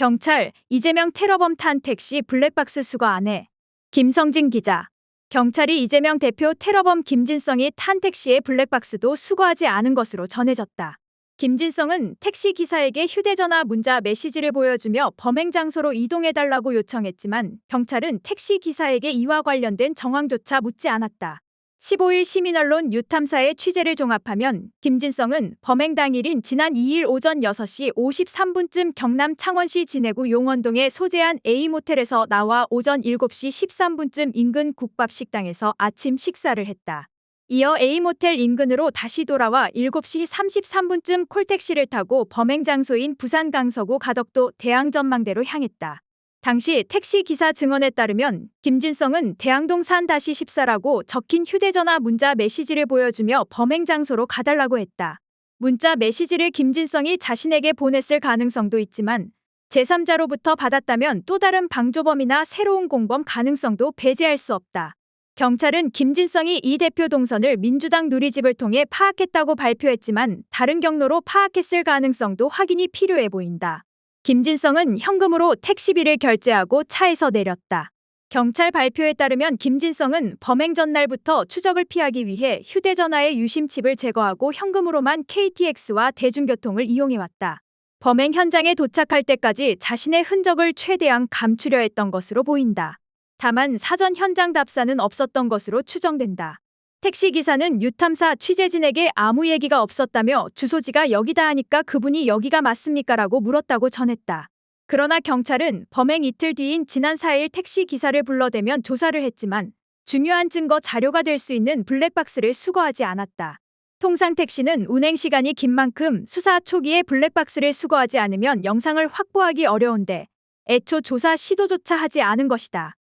경찰, 이재명 테러범 탄 택시 블랙박스 수거 안 해. 김성진 기자. 경찰이 이재명 대표 테러범 김진성이 탄 택시의 블랙박스도 수거하지 않은 것으로 전해졌다. 김진성은 택시 기사에게 휴대전화 문자 메시지를 보여주며 범행 장소로 이동해달라고 요청했지만 경찰은 택시 기사에게 이와 관련된 정황조차 묻지 않았다. 15일 시민언론 유탐사의 취재를 종합하면 김진성은 범행 당일인 지난 2일 오전 6시 53분쯤 경남 창원시 진해구 용원동의 소재한 A모텔에서 나와 오전 7시 13분쯤 인근 국밥식당에서 아침 식사를 했다. 이어 A모텔 인근으로 다시 돌아와 7시 33분쯤 콜택시를 타고 범행 장소인 부산 강서구 가덕도 대양전망대로 향했다. 당시 택시 기사 증언에 따르면 김진성은 대양동 산 -14라고 적힌 휴대전화 문자 메시지를 보여주며 범행 장소로 가달라고 했다. 문자 메시지를 김진성이 자신에게 보냈을 가능성도 있지만 제3자로부터 받았다면 또 다른 방조범이나 새로운 공범 가능성도 배제할 수 없다. 경찰은 김진성이 이 대표 동선을 민주당 누리집을 통해 파악했다고 발표했지만 다른 경로로 파악했을 가능성도 확인이 필요해 보인다. 김진성은 현금으로 택시비를 결제하고 차에서 내렸다. 경찰 발표에 따르면 김진성은 범행 전날부터 추적을 피하기 위해 휴대전화의 유심칩을 제거하고 현금으로만 KTX와 대중교통을 이용해왔다. 범행 현장에 도착할 때까지 자신의 흔적을 최대한 감추려 했던 것으로 보인다. 다만 사전 현장 답사는 없었던 것으로 추정된다. 택시기사는 유탐사 취재진에게 아무 얘기가 없었다며 주소지가 여기다 하니까 그분이 여기가 맞습니까? 라고 물었다고 전했다. 그러나 경찰은 범행 이틀 뒤인 지난 4일 택시기사를 불러대면 조사를 했지만 중요한 증거 자료가 될 수 있는 블랙박스를 수거하지 않았다. 통상 택시는 운행 시간이 긴 만큼 수사 초기에 블랙박스를 수거하지 않으면 영상을 확보하기 어려운데 애초 조사 시도조차 하지 않은 것이다.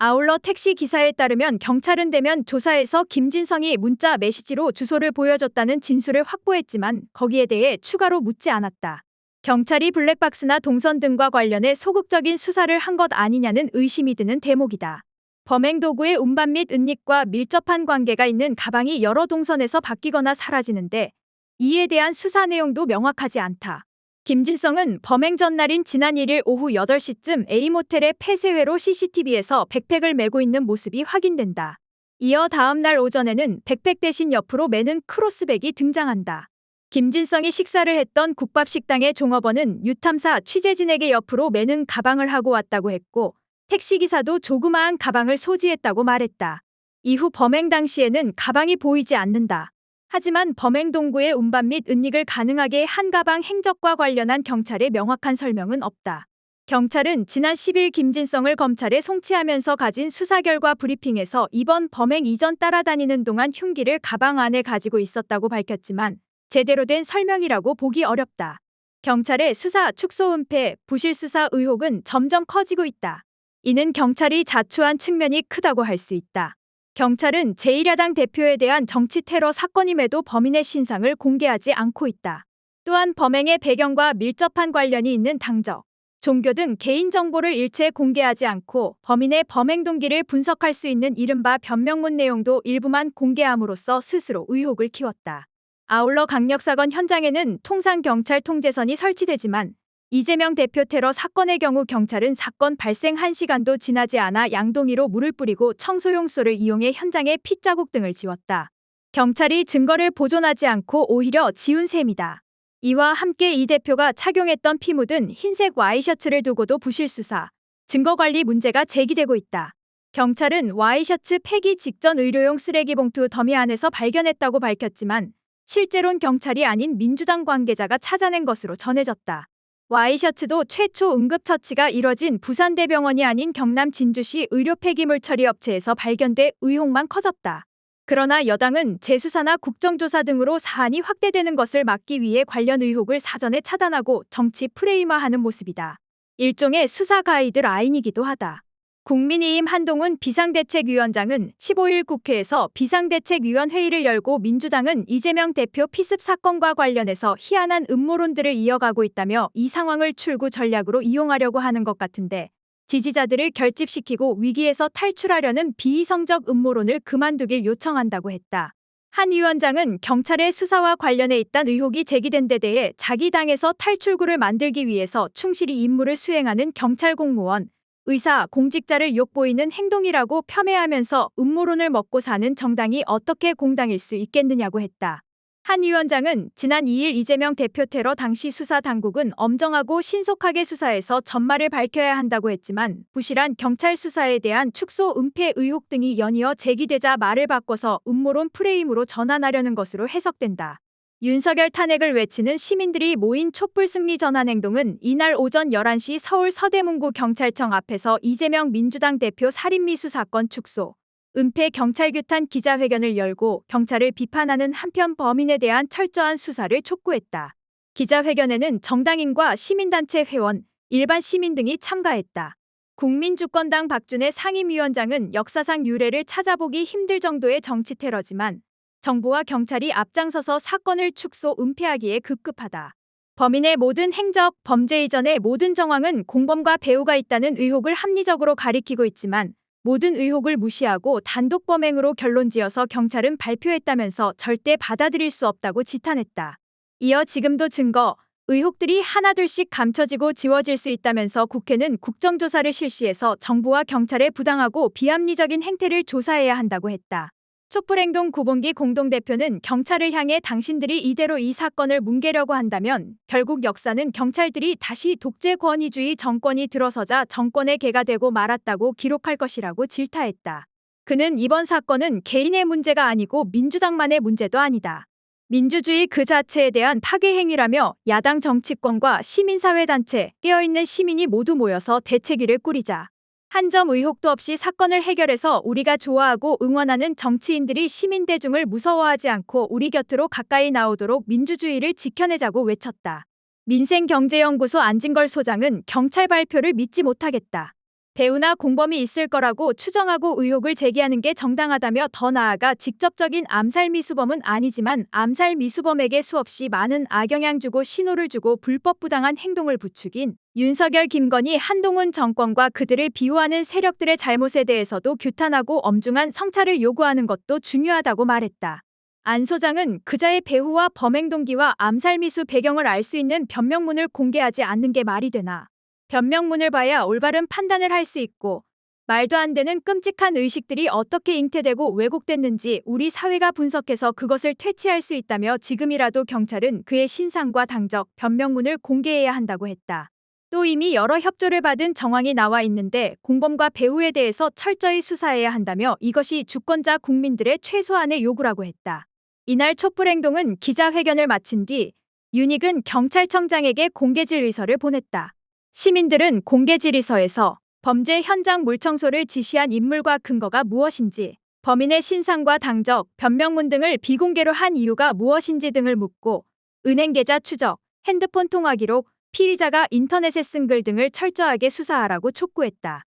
아울러 택시 기사에 따르면 경찰은 대면 조사에서 김진성이 문자 메시지로 주소를 보여줬다는 진술을 확보했지만 거기에 대해 추가로 묻지 않았다. 경찰이 블랙박스나 동선 등과 관련해 소극적인 수사를 한 것 아니냐는 의심이 드는 대목이다. 범행 도구의 운반 및 은닉과 밀접한 관계가 있는 가방이 여러 동선에서 바뀌거나 사라지는데 이에 대한 수사 내용도 명확하지 않다. 김진성은 범행 전날인 지난 1일 오후 8시쯤 A모텔의 폐쇄회로 CCTV에서 백팩을 메고 있는 모습이 확인된다. 이어 다음날 오전에는 백팩 대신 옆으로 매는 크로스백이 등장한다. 김진성이 식사를 했던 국밥식당의 종업원은 유탐사 취재진에게 옆으로 매는 가방을 하고 왔다고 했고 택시기사도 조그마한 가방을 소지했다고 말했다. 이후 범행 당시에는 가방이 보이지 않는다. 하지만 범행 동구의 운반 및 은닉을 가능하게 한 가방 행적과 관련한 경찰의 명확한 설명은 없다. 경찰은 지난 10일 김진성을 검찰에 송치하면서 가진 수사 결과 브리핑에서 이번 범행 이전 따라다니는 동안 흉기를 가방 안에 가지고 있었다고 밝혔지만 제대로 된 설명이라고 보기 어렵다. 경찰의 수사 축소 은폐, 부실 수사 의혹은 점점 커지고 있다. 이는 경찰이 자초한 측면이 크다고 할 수 있다. 경찰은 제1야당 대표에 대한 정치 테러 사건임에도 범인의 신상을 공개하지 않고 있다. 또한 범행의 배경과 밀접한 관련이 있는 당적, 종교 등 개인정보를 일체 공개하지 않고 범인의 범행 동기를 분석할 수 있는 이른바 변명문 내용도 일부만 공개함으로써 스스로 의혹을 키웠다. 아울러 강력사건 현장에는 통상 경찰 통제선이 설치되지만 이재명 대표 테러 사건의 경우 경찰은 사건 발생 1시간도 지나지 않아 양동이로 물을 뿌리고 청소용소를 이용해 현장에 핏자국 등을 지웠다. 경찰이 증거를 보존하지 않고 오히려 지운 셈이다. 이와 함께 이 대표가 착용했던 피 묻은 흰색 와이셔츠를 두고도 부실 수사, 증거관리 문제가 제기되고 있다. 경찰은 와이셔츠 폐기 직전 의료용 쓰레기 봉투 더미 안에서 발견했다고 밝혔지만 실제론 경찰이 아닌 민주당 관계자가 찾아낸 것으로 전해졌다. 와이셔츠도 최초 응급처치가 이뤄진 부산대병원이 아닌 경남 진주시 의료 폐기물 처리 업체에서 발견돼 의혹만 커졌다. 그러나 여당은 재수사나 국정조사 등으로 사안이 확대되는 것을 막기 위해 관련 의혹을 사전에 차단하고 정치 프레임화하는 모습이다. 일종의 수사 가이드 라인이기도 하다. 국민의힘 한동훈 비상대책위원장은 15일 국회에서 비상대책위원회의를 열고 민주당은 이재명 대표 피습 사건과 관련해서 희한한 음모론들을 이어가고 있다며 이 상황을 출구 전략으로 이용하려고 하는 것 같은데 지지자들을 결집시키고 위기에서 탈출하려는 비이성적 음모론을 그만두길 요청한다고 했다. 한 위원장은 경찰의 수사와 관련해 있던 의혹이 제기된 데 대해 자기 당에서 탈출구를 만들기 위해서 충실히 임무를 수행하는 경찰 공무원, 의사, 공직자를 욕보이는 행동이라고 폄훼하면서 음모론을 먹고 사는 정당이 어떻게 공당일 수 있겠느냐고 했다. 한 위원장은 지난 2일 이재명 대표 테러 당시 수사 당국은 엄정하고 신속하게 수사해서 전말을 밝혀야 한다고 했지만 부실한 경찰 수사에 대한 축소 은폐 의혹 등이 연이어 제기되자 말을 바꿔서 음모론 프레임으로 전환하려는 것으로 해석된다. 윤석열 탄핵을 외치는 시민들이 모인 촛불 승리 전환 행동은 이날 오전 11시 서울 서대문구 경찰청 앞에서 이재명 민주당 대표 살인미수 사건 축소, 은폐 경찰 규탄 기자회견을 열고 경찰을 비판하는 한편 범인에 대한 철저한 수사를 촉구했다. 기자회견에는 정당인과 시민단체 회원, 일반 시민 등이 참가했다. 국민주권당 박준혜 상임위원장은 역사상 유례를 찾아보기 힘들 정도의 정치 테러지만 정부와 경찰이 앞장서서 사건을 축소, 은폐하기에 급급하다. 범인의 모든 행적, 범죄 이전의 모든 정황은 공범과 배후가 있다는 의혹을 합리적으로 가리키고 있지만 모든 의혹을 무시하고 단독 범행으로 결론지어서 경찰은 발표했다면서 절대 받아들일 수 없다고 지탄했다. 이어 지금도 증거, 의혹들이 하나둘씩 감춰지고 지워질 수 있다면서 국회는 국정조사를 실시해서 정부와 경찰의 부당하고 비합리적인 행태를 조사해야 한다고 했다. 촛불행동 구봉기 공동대표는 경찰을 향해 당신들이 이대로 이 사건을 뭉개려고 한다면 결국 역사는 경찰들이 다시 독재 권위주의 정권이 들어서자 정권의 개가 되고 말았다고 기록할 것이라고 질타했다. 그는 이번 사건은 개인의 문제가 아니고 민주당만의 문제도 아니다. 민주주의 그 자체에 대한 파괴 행위라며 야당 정치권과 시민사회단체, 깨어있는 시민이 모두 모여서 대책위를 꾸리자. 한 점 의혹도 없이 사건을 해결해서 우리가 좋아하고 응원하는 정치인들이 시민 대중을 무서워하지 않고 우리 곁으로 가까이 나오도록 민주주의를 지켜내자고 외쳤다. 민생경제연구소 안진걸 소장은 경찰 발표를 믿지 못하겠다. 배후나 공범이 있을 거라고 추정하고 의혹을 제기하는 게 정당하다며 더 나아가 직접적인 암살 미수범은 아니지만 암살 미수범에게 수없이 많은 악영향 주고 신호를 주고 불법 부당한 행동을 부추긴 윤석열, 김건희, 한동훈 정권과 그들을 비호하는 세력들의 잘못에 대해서도 규탄하고 엄중한 성찰을 요구하는 것도 중요하다고 말했다. 안 소장은 그자의 배후와 범행 동기와 암살 미수 배경을 알 수 있는 변명문을 공개하지 않는 게 말이 되나. 변명문을 봐야 올바른 판단을 할 수 있고 말도 안 되는 끔찍한 의식들이 어떻게 잉태되고 왜곡됐는지 우리 사회가 분석해서 그것을 퇴치할 수 있다며 지금이라도 경찰은 그의 신상과 당적, 변명문을 공개해야 한다고 했다. 또 이미 여러 협조를 받은 정황이 나와 있는데 공범과 배후에 대해서 철저히 수사해야 한다며 이것이 주권자 국민들의 최소한의 요구라고 했다. 이날 촛불행동은 기자회견을 마친 뒤 윤익은 경찰청장에게 공개질의서를 보냈다. 시민들은 공개질의서에서 범죄 현장 물청소를 지시한 인물과 근거가 무엇인지, 범인의 신상과 당적, 변명문 등을 비공개로 한 이유가 무엇인지 등을 묻고 은행 계좌 추적, 핸드폰 통화 기록, 피의자가 인터넷에 쓴 글 등을 철저하게 수사하라고 촉구했다.